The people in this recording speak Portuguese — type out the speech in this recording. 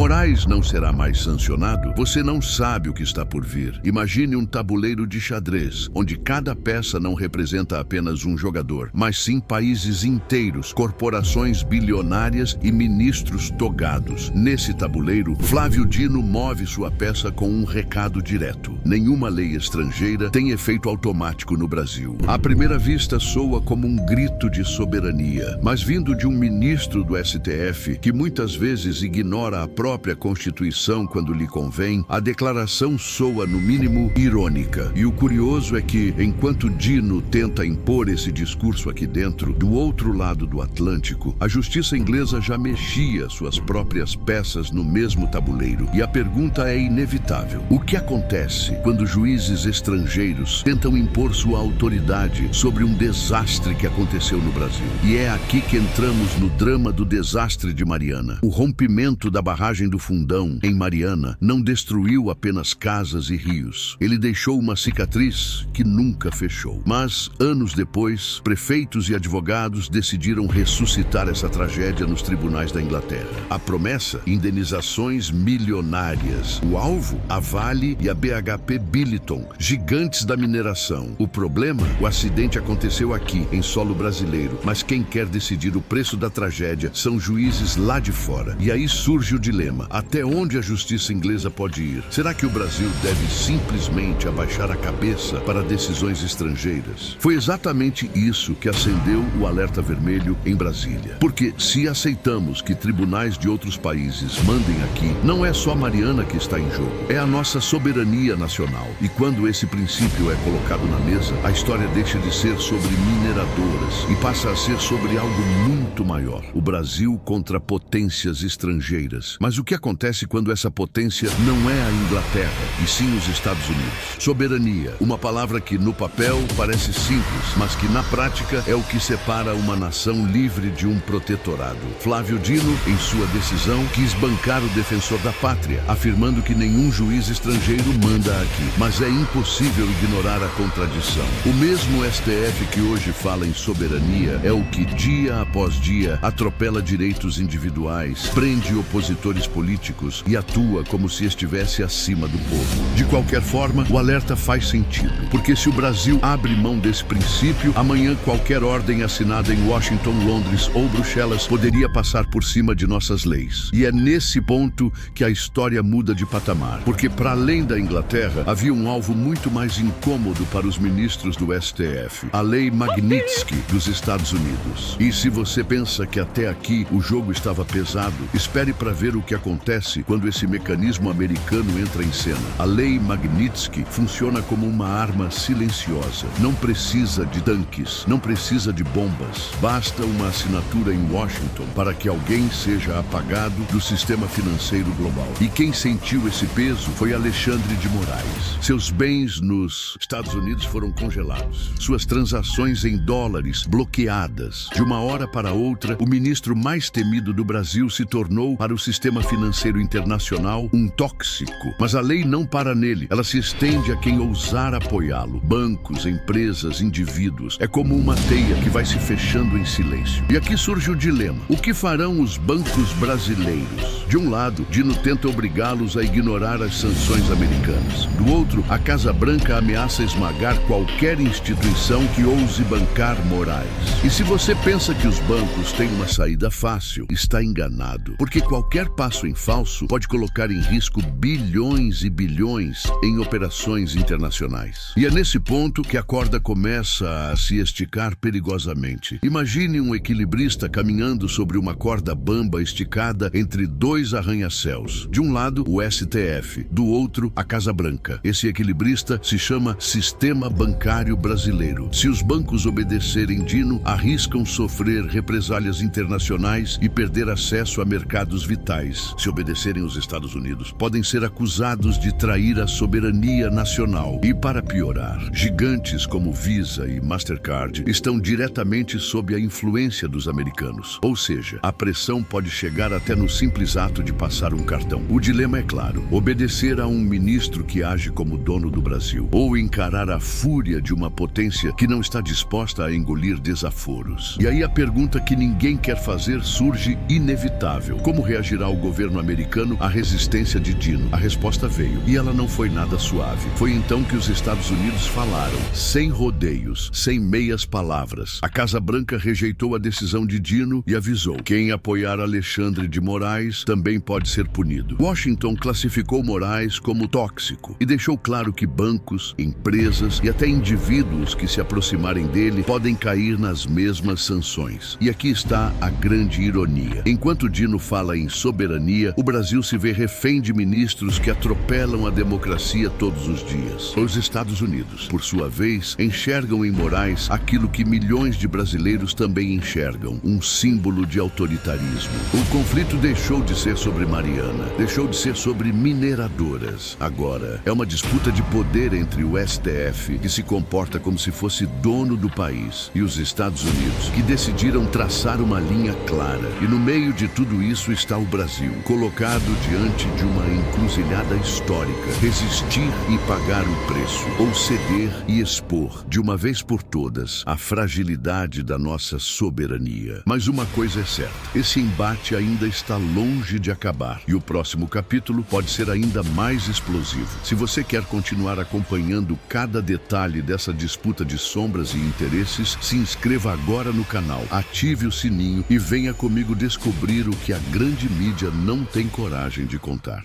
Moraes não será mais sancionado? Você não sabe o que está por vir. Imagine um tabuleiro de xadrez, onde cada peça não representa apenas um jogador, mas sim países inteiros, corporações bilionárias e ministros togados. Nesse tabuleiro, Flávio Dino move sua peça com um recado direto. Nenhuma lei estrangeira tem efeito automático no Brasil. À primeira vista, soa como um grito de soberania, mas vindo de um ministro do STF, que muitas vezes ignora a própria Constituição quando lhe convém, a declaração soa, no mínimo, irônica. E o curioso é que, enquanto Dino tenta impor esse discurso aqui dentro, do outro lado do Atlântico, a justiça inglesa já mexia suas próprias peças no mesmo tabuleiro. E a pergunta é inevitável. O que acontece quando juízes estrangeiros tentam impor sua autoridade sobre um desastre que aconteceu no Brasil? E é aqui que entramos no drama do desastre de Mariana. O rompimento da barragem do Fundão, em Mariana, não destruiu apenas casas e rios. Ele deixou uma cicatriz que nunca fechou. Mas, anos depois, prefeitos e advogados decidiram ressuscitar essa tragédia nos tribunais da Inglaterra. A promessa? Indenizações milionárias. O alvo? A Vale e a BHP Billiton, gigantes da mineração. O problema? O acidente aconteceu aqui, em solo brasileiro, mas quem quer decidir o preço da tragédia são juízes lá de fora. E aí surge o dilema: até onde a justiça inglesa pode ir? Será que o Brasil deve simplesmente abaixar a cabeça para decisões estrangeiras? Foi exatamente isso que acendeu o alerta vermelho em Brasília. Porque se aceitamos que tribunais de outros países mandem aqui, não é só Mariana que está em jogo, é a nossa soberania nacional. E quando esse princípio é colocado na mesa, a história deixa de ser sobre mineradoras e passa a ser sobre algo muito maior: o Brasil contra potências estrangeiras. Mas o que acontece quando essa potência não é a Inglaterra, e sim os Estados Unidos? Soberania, uma palavra que no papel parece simples, mas que na prática é o que separa uma nação livre de um protetorado. Flávio Dino, em sua decisão, quis bancar o defensor da pátria, afirmando que nenhum juiz estrangeiro manda aqui. Mas é impossível ignorar a contradição. O mesmo STF que hoje fala em soberania é o que, dia após dia, atropela direitos individuais, prende opositores políticos e atua como se estivesse acima do povo. De qualquer forma, o alerta faz sentido, porque se o Brasil abre mão desse princípio, amanhã qualquer ordem assinada em Washington, Londres ou Bruxelas poderia passar por cima de nossas leis. E é nesse ponto que a história muda de patamar, porque para além da Inglaterra, havia um alvo muito mais incômodo para os ministros do STF: a Lei Magnitsky dos Estados Unidos. E se você pensa que até aqui o jogo estava pesado, espere para ver o que acontece quando esse mecanismo americano entra em cena. A Lei Magnitsky funciona como uma arma silenciosa. Não precisa de tanques, não precisa de bombas. Basta uma assinatura em Washington para que alguém seja apagado do sistema financeiro global. E quem sentiu esse peso foi Alexandre de Moraes. Seus bens nos Estados Unidos foram congelados. Suas transações em dólares bloqueadas. De uma hora para outra, o ministro mais temido do Brasil se tornou, para o sistema financeiro internacional, um tóxico. Mas a lei não para nele. Ela se estende a quem ousar apoiá-lo. Bancos, empresas, indivíduos. É como uma teia que vai se fechando em silêncio. E aqui surge o dilema: o que farão os bancos brasileiros? De um lado, Dino tenta obrigá-los a ignorar as sanções americanas. Do outro, a Casa Branca ameaça esmagar qualquer instituição que ouse bancar Moraes. E se você pensa que os bancos têm uma saída fácil, está enganado. Porque qualquer passo em falso pode colocar em risco bilhões e bilhões em operações internacionais. E é nesse ponto que a corda começa a se esticar perigosamente. Imagine um equilibrista caminhando sobre uma corda bamba esticada entre dois arranha-céus. De um lado, o STF, do outro, a Casa Branca. Esse equilibrista se chama Sistema Bancário Brasileiro. Se os bancos obedecerem Dino, arriscam sofrer represálias internacionais e perder acesso a mercados vitais. Se obedecerem os Estados Unidos, podem ser acusados de trair a soberania nacional. E para piorar, gigantes como Visa e Mastercard estão diretamente sob a influência dos americanos. Ou seja, a pressão pode chegar até no simples ato de passar um cartão. O dilema é claro: obedecer a um ministro que age como dono do Brasil, ou encarar a fúria de uma potência que não está disposta a engolir desaforos. E aí a pergunta que ninguém quer fazer surge inevitável: como reagirá o governo governo americano a resistência de Dino. A resposta veio, e ela não foi nada suave. Foi então que os Estados Unidos falaram, sem rodeios, sem meias palavras. A Casa Branca rejeitou a decisão de Dino e avisou: quem apoiar Alexandre de Moraes também pode ser punido. Washington classificou Moraes como tóxico e deixou claro que bancos, empresas e até indivíduos que se aproximarem dele podem cair nas mesmas sanções. E aqui está a grande ironia. Enquanto Dino fala em soberania, o Brasil se vê refém de ministros que atropelam a democracia todos os dias. Os Estados Unidos, por sua vez, enxergam em Moraes aquilo que milhões de brasileiros também enxergam, um símbolo de autoritarismo. O conflito deixou de ser sobre Mariana, deixou de ser sobre mineradoras. Agora, é uma disputa de poder entre o STF, que se comporta como se fosse dono do país, e os Estados Unidos, que decidiram traçar uma linha clara. E no meio de tudo isso está o Brasil, colocado diante de uma encruzilhada histórica: resistir e pagar o preço, ou ceder e expor, de uma vez por todas, a fragilidade da nossa soberania. Mas uma coisa é certa: esse embate ainda está longe de acabar, e o próximo capítulo pode ser ainda mais explosivo. Se você quer continuar acompanhando cada detalhe dessa disputa de sombras e interesses, se inscreva agora no canal, ative o sininho e venha comigo descobrir o que a grande mídia não tem coragem de contar.